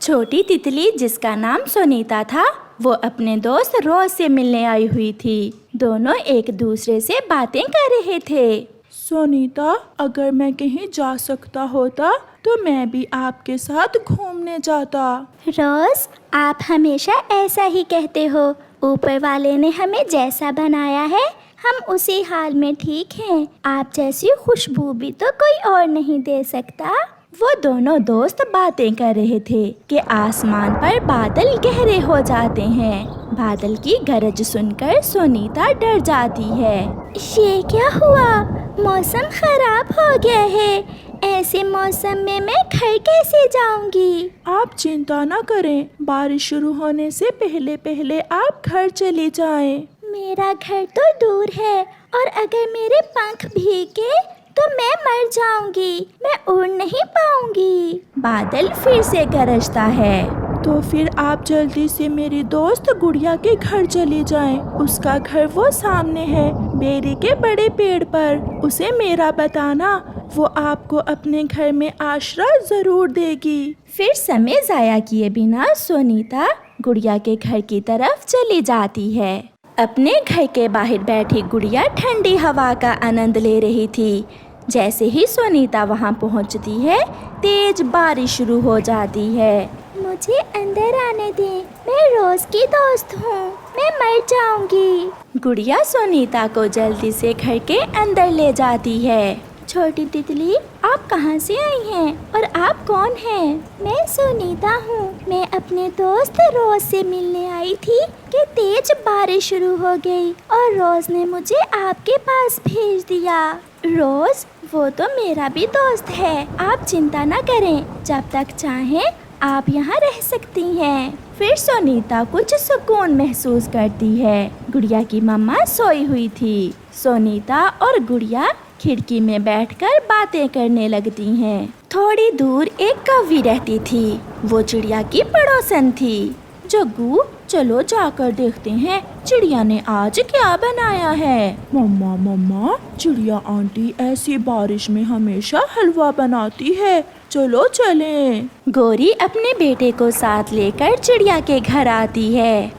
छोटी तितली जिसका नाम सोनीता था, वो अपने दोस्त रोज से मिलने आई हुई थी। दोनों एक दूसरे से बातें कर रहे थे। सोनीता, अगर मैं कहीं जा सकता होता तो मैं भी आपके साथ घूमने जाता। रोज, आप हमेशा ऐसा ही कहते हो। ऊपर वाले ने हमें जैसा बनाया है, हम उसी हाल में ठीक हैं। आप जैसी खुशबू भी तो कोई और नहीं दे सकता। वो दोनों दोस्त बातें कर रहे थे कि आसमान पर बादल गहरे हो जाते हैं। बादल की गरज सुनकर सोनीता डर जाती है। ये क्या हुआ? मौसम खराब हो गया है। ऐसे मौसम में मैं घर कैसे जाऊंगी? आप चिंता न करें, बारिश शुरू होने से पहले पहले आप घर चले जाएं। मेरा घर तो दूर है और अगर मेरे पंख भीगे तो मैं मर जाऊंगी। मैं उड़ नहीं पाऊंगी। बादल फिर से गरजता है। तो फिर आप जल्दी से मेरी दोस्त गुड़िया के घर चले जाएं। उसका घर वो सामने है, बेरी के बड़े पेड़ पर। उसे मेरा बताना, वो आपको अपने घर में आश्रय जरूर देगी। फिर समय जाया किए बिना सोनीता गुड़िया के घर की तरफ चली जाती है। अपने घर के बाहर बैठी गुड़िया ठंडी हवा का आनंद ले रही थी। जैसे ही सोनीता वहां पहुंचती है, तेज बारिश शुरू हो जाती है। मुझे अंदर आने दे, मैं रोज की दोस्त हूँ। मैं मर जाऊंगी। गुड़िया सोनीता को जल्दी से घर के अंदर ले जाती है। छोटी तितली, आप कहाँ से आई हैं और आप कौन हैं? मैं सोनीता हूँ। मैं अपने दोस्त रोज से मिलने आई थी कि तेज बारिश शुरू हो गई और रोज ने मुझे आपके पास भेज दिया। रोज, वो तो मेरा भी दोस्त है। आप चिंता न करें, जब तक चाहें आप यहाँ रह सकती हैं। फिर सोनीता कुछ सुकून महसूस करती है। गुड़िया की मम्मा सोई हुई थी। सोनीता और गुड़िया खिड़की में बैठकर बातें करने लगती हैं। थोड़ी दूर एक कौवी रहती थी। वो चिड़िया की पड़ोसन थी। जग्गू, चलो जाकर देखते हैं चिड़िया ने आज क्या बनाया है। मम्मा मम्मा, चिड़िया आंटी ऐसी बारिश में हमेशा हलवा बनाती है, चलो चलें। गौरी अपने बेटे को साथ लेकर चिड़िया के घर आती है।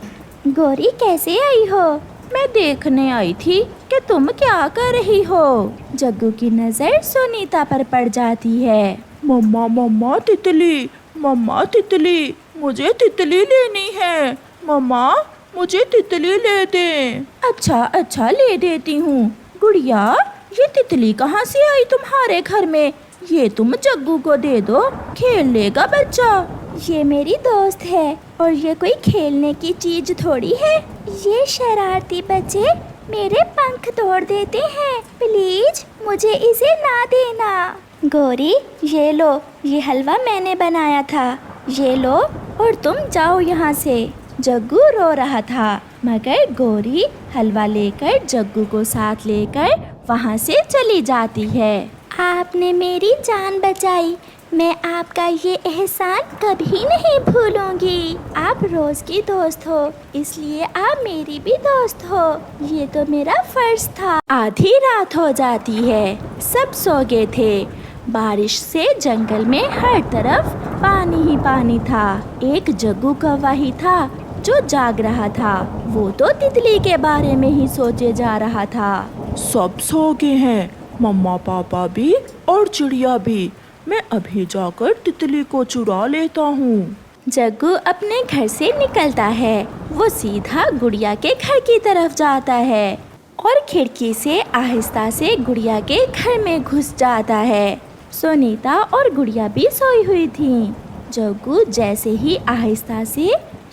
गौरी, कैसे आई हो? मैं देखने आई थी कि तुम क्या कर रही हो। जग्गू की नजर सोनीता पर पड़ जाती है। मम्मा मम्मा तितली, मम्मा तितली, मुझे तितली लेनी है। मम्मा, मुझे तितली ले दे। अच्छा अच्छा, ले देती हूँ। गुड़िया, ये तितली कहाँ से आई तुम्हारे घर में? ये तुम जग्गू को दे दो, खेल लेगा बच्चा। ये मेरी दोस्त है और ये कोई खेलने की चीज थोड़ी है। ये शरारती बच्चे मेरे पंख तोड़ देते हैं। प्लीज मुझे इसे ना देना। गौरी, ये लो, ये हलवा मैंने बनाया था। ये लो और तुम जाओ यहाँ से। जग्गू रो रहा था, मगर गौरी हलवा लेकर जग्गू को साथ लेकर वहाँ से चली जाती है। आपने मेरी जान बचाई। मैं आपका ये एहसान कभी नहीं भूलूंगी। आप रोज की दोस्त हो, इसलिए आप मेरी भी दोस्त हो। ये तो मेरा फर्ज था। आधी रात हो जाती है। सब सो गए थे। बारिश से जंगल में हर तरफ पानी ही पानी था। एक जग्गू कौवा ही था जो जाग रहा था। वो तो तितली के बारे में ही सोचे जा रहा था। सब सो गए हैं, मम्मा पापा भी और चिड़िया भी। मैं अभी जाकर तितली को चुरा लेता हूँ। जग्गू अपने घर से निकलता है। वो सीधा गुड़िया के घर की तरफ जाता है और खिड़की से आहिस्ता से गुड़िया के घर में घुस जाता है। सोनीता और गुड़िया भी सोई हुई थीं। जग्गू जैसे ही आहिस्ता से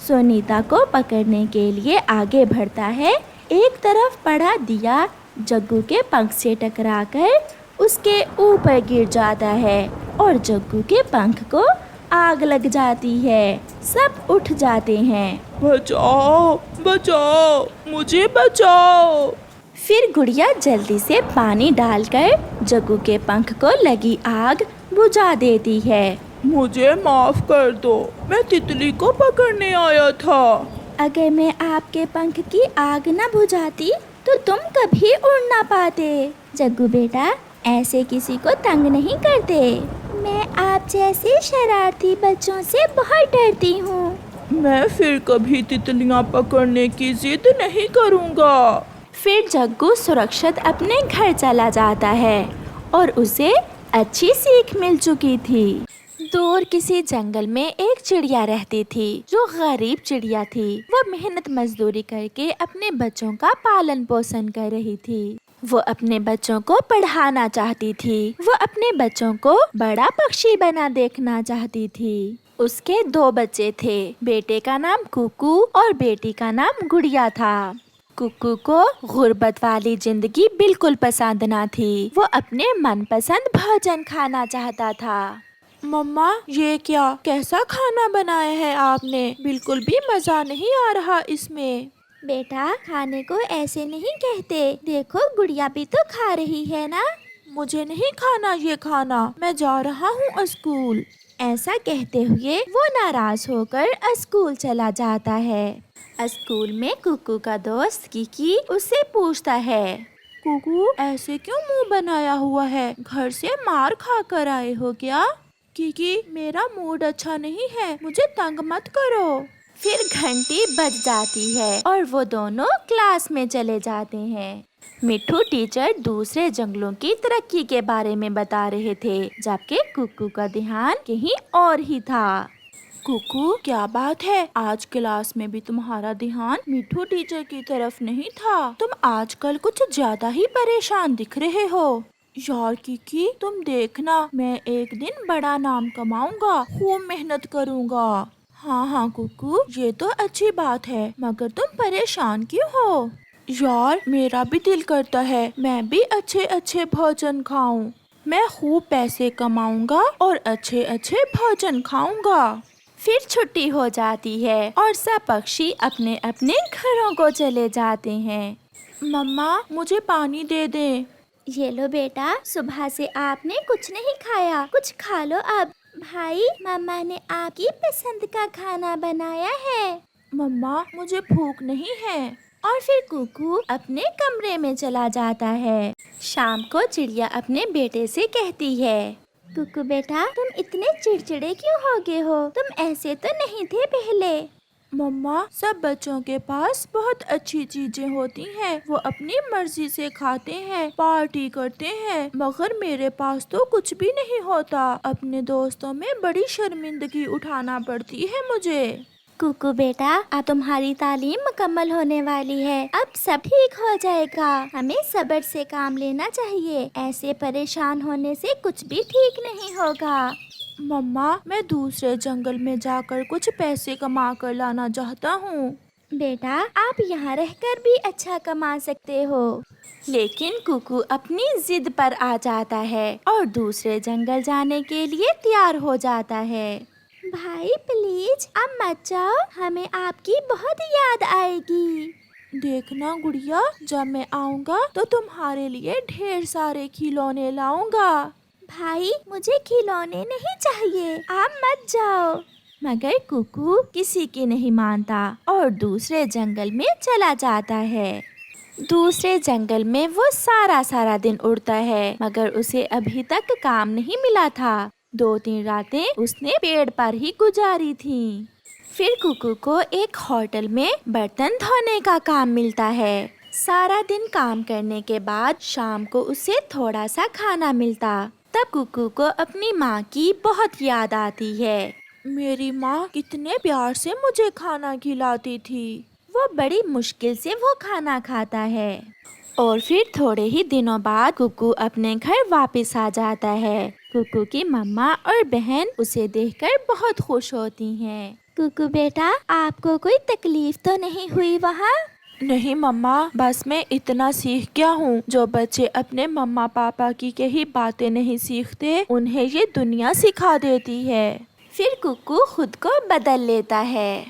सोनीता को पकड़ने के लिए आगे बढ़ता है, एक तरफ पड़ा दिया जग्गू के पंख से टकराकर उसके ऊपर गिर जाता है और जग्गू के पंख को आग लग जाती है। सब उठ जाते हैं। बचाओ बचाओ, मुझे बचाओ। फिर गुड़िया जल्दी से पानी डालकर जग्गू के पंख को लगी आग बुझा देती है। मुझे माफ कर दो, मैं तितली को पकड़ने आया था। अगर मैं आपके पंख की आग न बुझाती तो तुम कभी उड़ ना पाते। जग्गू बेटा, ऐसे किसी को तंग नहीं करते। मैं आप जैसे शरारती बच्चों से बहुत डरती हूँ। मैं फिर कभी तितलियां पकड़ने की जिद नहीं करूँगा। फिर जग्गू सुरक्षित अपने घर चला जाता है और उसे अच्छी सीख मिल चुकी थी। दूर किसी जंगल में एक चिड़िया रहती थी जो गरीब चिड़िया थी। वो मेहनत मजदूरी करके अपने बच्चों का पालन पोषण कर रही थी। वो अपने बच्चों को पढ़ाना चाहती थी। वो अपने बच्चों को बड़ा पक्षी बना देखना चाहती थी। उसके 2 बच्चे थे। बेटे का नाम कुकू और बेटी का नाम गुड़िया था। कुकू को गुर्बत वाली जिंदगी बिल्कुल पसंद ना थी। वो अपने मनपसंद भोजन खाना चाहता था। मम्मा, ये क्या कैसा खाना बनाया है आपने? बिल्कुल भी मजा नहीं आ रहा इसमें। बेटा, खाने को ऐसे नहीं कहते। देखो, गुड़िया भी तो खा रही है ना। मुझे नहीं खाना ये खाना, मैं जा रहा हूँ स्कूल। ऐसा कहते हुए वो नाराज होकर स्कूल चला जाता है। स्कूल में कुकू का दोस्त किकी उससे पूछता है, कुकू, ऐसे क्यों मुंह बनाया हुआ है? घर से मार खा कर आए हो क्या? किकी, मेरा मूड अच्छा नहीं है, मुझे तंग मत करो। फिर घंटी बज जाती है और वो दोनों क्लास में चले जाते हैं। मिट्ठू टीचर दूसरे जंगलों की तरक्की के बारे में बता रहे थे, जबकि कुकू का ध्यान कहीं और ही था। कुकू, क्या बात है? आज क्लास में भी तुम्हारा ध्यान मिट्ठू टीचर की तरफ नहीं था। तुम आजकल कुछ ज्यादा ही परेशान दिख रहे हो। यार किकी, तुम देखना, मैं एक दिन बड़ा नाम कमाऊंगा, खूब मेहनत करूंगा। हाँ हाँ कुकू, ये तो अच्छी बात है, मगर तुम परेशान क्यों हो? यार, मेरा भी दिल करता है मैं भी अच्छे अच्छे भोजन खाऊं। मैं खूब पैसे कमाऊंगा और अच्छे अच्छे भोजन खाऊंगा। फिर छुट्टी हो जाती है और सब पक्षी अपने अपने घरों को चले जाते हैं। मम्मा, मुझे पानी दे दे। ये लो बेटा, सुबह से आपने कुछ नहीं खाया, कुछ खा लो अब। भाई, मम्मा ने आपकी पसंद का खाना बनाया है। मम्मा, मुझे भूख नहीं है। और फिर कुकू अपने कमरे में चला जाता है। शाम को चिड़िया अपने बेटे से कहती है, कुकू बेटा, तुम इतने चिड़चिड़े क्यों हो गए हो? तुम ऐसे तो नहीं थे पहले। मम्मा, सब बच्चों के पास बहुत अच्छी चीजें होती हैं। वो अपनी मर्जी से खाते हैं, पार्टी करते हैं, मगर मेरे पास तो कुछ भी नहीं होता। अपने दोस्तों में बड़ी शर्मिंदगी उठाना पड़ती है मुझे। कुकू बेटा, अब तुम्हारी तालीम मुकम्मल होने वाली है। अब सब ठीक हो जाएगा। हमें सब्र से काम लेना चाहिए। ऐसे परेशान होने से कुछ भी ठीक नहीं होगा। मम्मा, मैं दूसरे जंगल में जाकर कुछ पैसे कमा कर लाना चाहता हूँ। बेटा, आप यहाँ रहकर भी अच्छा कमा सकते हो। लेकिन कुकू अपनी जिद पर आ जाता है और दूसरे जंगल जाने के लिए तैयार हो जाता है। भाई प्लीज, अब मत जाओ, हमें आपकी बहुत याद आएगी। देखना गुड़िया, जब मैं आऊँगा तो तुम्हारे लिए ढेर सारे खिलौने लाऊंगा। भाई, मुझे खिलौने नहीं चाहिए, आप मत जाओ। मगर कुकू किसी की नहीं मानता और दूसरे जंगल में चला जाता है। दूसरे जंगल में वो सारा दिन उड़ता है, मगर उसे अभी तक काम नहीं मिला था। 2-3 रातें उसने पेड़ पर ही गुजारी थी। फिर कुकू को एक होटल में बर्तन धोने का काम मिलता है। सारा दिन काम करने के बाद शाम को उसे थोड़ा सा खाना मिलता। तब कुकू को अपनी माँ की बहुत याद आती है। मेरी माँ कितने प्यार से मुझे खाना खिलाती थी। वो बड़ी मुश्किल से वो खाना खाता है। और फिर थोड़े ही दिनों बाद कुकू अपने घर वापस आ जाता है। कुकू की मम्मा और बहन उसे देखकर बहुत खुश होती हैं। कुकू बेटा, आपको कोई तकलीफ तो नहीं हुई वहाँ? नहीं मम्मा, बस मैं इतना सीख गया हूँ। जो बच्चे अपने मम्मा पापा की कही बातें नहीं सीखते, उन्हें ये दुनिया सिखा देती है। फिर कुकू खुद को बदल लेता है।